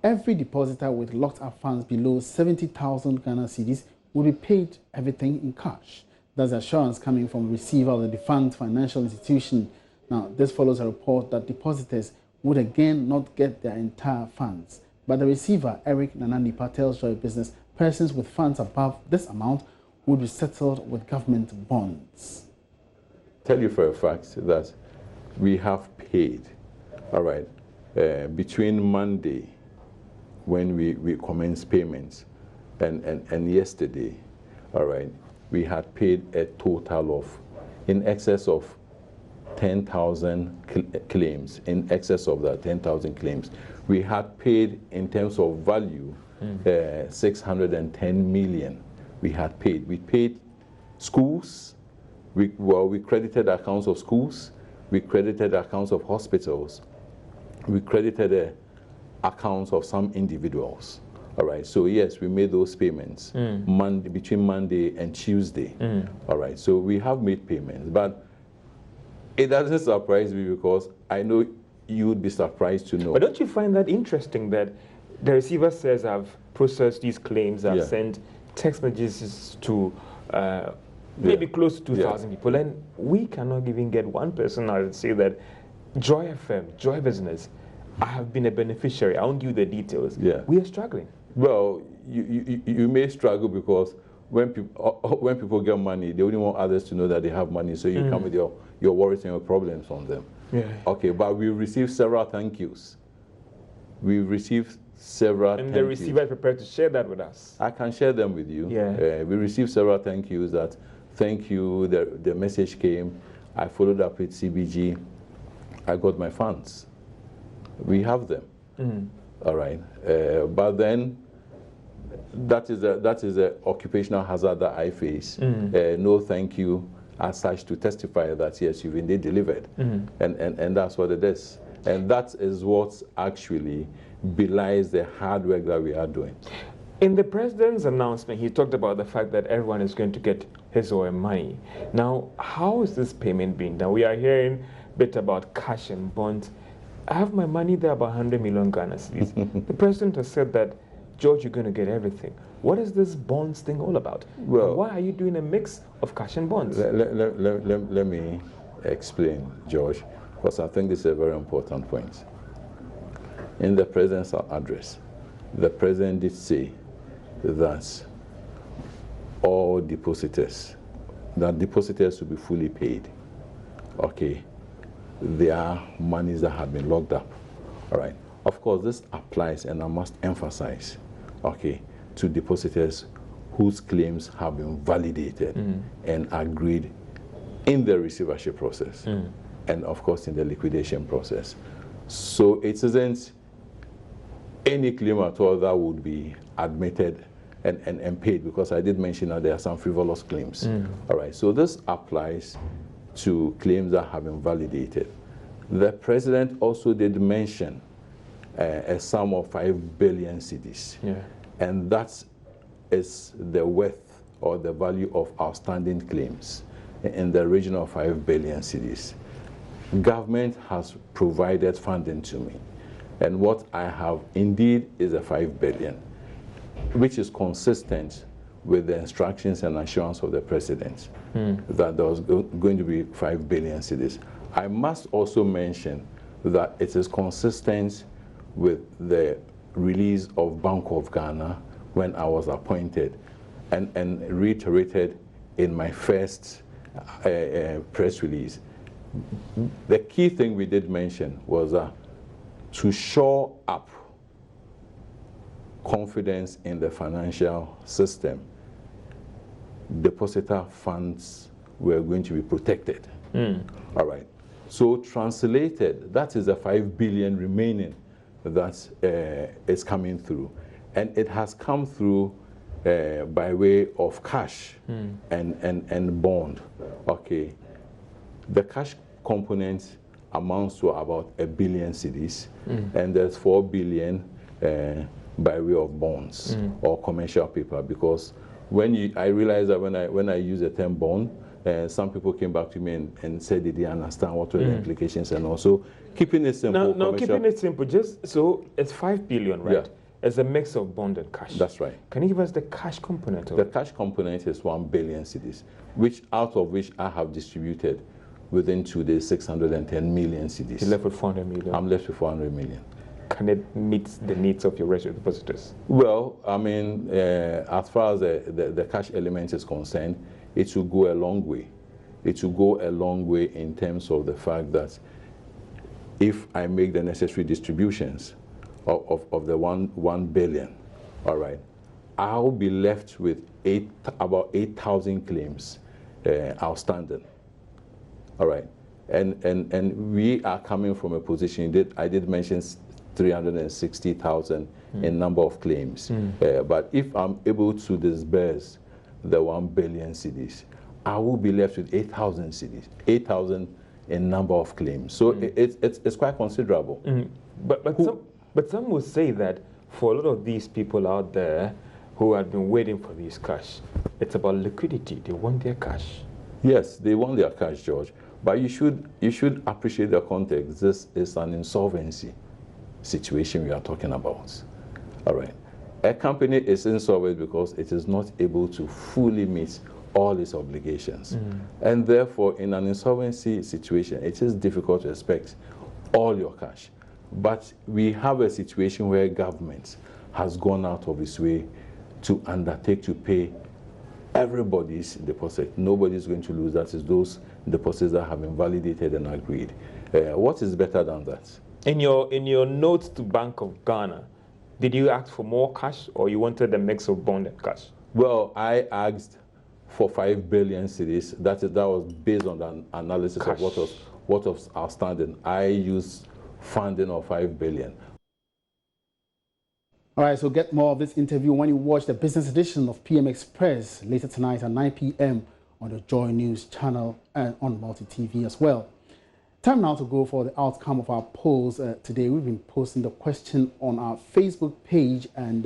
every depositor with locked-up funds below 70,000 Ghana cedis will be paid everything in cash. That's assurance coming from the receiver of the defunct financial institution. Now, this follows a report that depositors would again not get their entire funds. But the receiver, Eric Nananipa, tells Joy Business persons with funds above this amount would be settled with government bonds. Tell you for a fact that we have paid, all right, between Monday when we commenced payments and yesterday, all right, we had paid a total of in excess of 10,000 claims. In excess of that 10,000 claims, we had paid in terms of value 610 million. We had paid. We paid schools. We credited accounts of schools. We credited accounts of hospitals. We credited accounts of some individuals. All right. So yes, we made those payments between Monday and Tuesday. All right. So we have made payments, but it doesn't surprise me because I know you would be surprised to know. But don't you find that interesting that the receiver says I've processed these claims, I've sent text messages to maybe close to 2,000 people, and we cannot even get one person out and say that Joy FM, Joy Business, I have been a beneficiary. I won't give you the details. We are struggling. Well, you may struggle because when people get money, they only want others to know that they have money, so you come with your worries and your problems on them. Okay, but we received several thank yous. We received several and the receiver is prepared to share that with us. I can share them with you. We received several thank yous that, thank you, the message came. I followed up with CBG. I got my funds. We have them. All right. But then that is a occupational hazard that I face. No thank you as such to testify that yes, you've indeed delivered. And that's what it is. And that is what actually belies the hard work that we are doing. In the president's announcement, he talked about the fact that everyone is going to get his or her money. Now, how is this payment being done? We are hearing a bit about cash and bonds. I have my money there, about 100 million Ghana cedis. The president has said that, George, you're going to get everything. What is this bonds thing all about? Well, why are you doing a mix of cash and bonds? Let me explain, George, because I think this is a very important point. In the president's address, the president did say that all depositors, that depositors will be fully paid. Okay. There are monies that have been locked up. All right. Of course, this applies, and I must emphasize, okay, to depositors whose claims have been validated and agreed in the receivership process, and of course in the liquidation process. So it isn't any claim at all that would be admitted and paid, because I did mention that there are some frivolous claims. All right. So this applies to claims that have been validated. The president also did mention a sum of 5 billion cedis. And that is the worth or the value of outstanding claims in the region of 5 billion cedis. Government has provided funding to me. And what I have indeed is a 5 billion, which is consistent with the instructions and assurance of the president that there was going to be 5 billion cedis. I must also mention that it is consistent with the release of Bank of Ghana when I was appointed, and reiterated in my first press release. The key thing we did mention was to shore up confidence in the financial system, depositor funds were going to be protected. All right. So translated, that is the 5 billion remaining that is coming through. And it has come through by way of cash and bond. Okay. The cash component amounts to about 1 billion cedis, and there's 4 billion by way of bonds or commercial paper, because I realize that when I use the term bond, some people came back to me and said they didn't understand what were the implications, and also keeping it simple. No, keeping it simple. Just so it's 5 billion, right? Yeah. It's a mix of bond and cash. That's right. Can you give us the cash component of The it? cash component is 1 billion cedis, out of which I have distributed within 2 days 610 million cedis. You're left with 400 million. I'm left with 400 million. Can it meet the needs of your registered depositors? Well, I mean, as far as the cash element is concerned, it will go a long way. It will go a long way in terms of the fact that if I make the necessary distributions of the 1 billion, all right, I'll be left with about 8,000 claims outstanding, all right, and we are coming from a position I did mention 360,000 in number of claims, but if I'm able to disburse the 1 billion cedis, I will be left with 8,000 cedis, 8,000 in number of claims. So it's quite considerable. But some will say that for a lot of these people out there who have been waiting for these cash, it's about liquidity. They want their cash. Yes, they want their cash, George. But you should appreciate the context. This is an insolvency situation we are talking about. All right. A company is insolvent because it is not able to fully meet all its obligations. And therefore, in an insolvency situation, it is difficult to expect all your cash. But we have a situation where government has gone out of its way to undertake to pay everybody's deposit. Nobody's going to lose. That is those deposits that have been validated and agreed. What is better than that? In your notes to Bank of Ghana, did you ask for more cash, or you wanted a mix of bond and cash? Well, I asked for 5 billion cedis. That was based on the analysis Cash. of what was outstanding. I used funding of 5 billion. All right, so get more of this interview when you watch the business edition of PM Express later tonight at 9 p.m. on the JoyNews channel and on Multi TV as well. Time now to go for the outcome of our polls. Today we've been posting the question on our Facebook page, and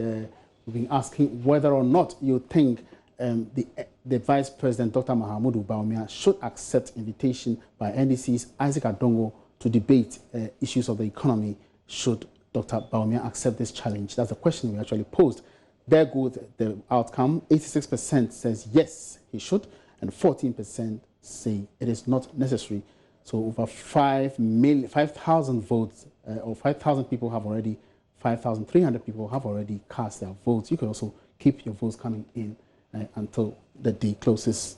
we've been asking whether or not you think the Vice President, Dr. Mahamudu Bawumia, should accept invitation by NDC's Isaac Adongo to debate issues of the economy. Should Dr. Bawumia accept this challenge? That's the question we actually posed. There goes the outcome. 86% says yes, he should, and 14% say it is not necessary. So over 5,000 votes, or 5,000 people have already, 5,300 people have already cast their votes. You can also keep your votes coming in until the day closes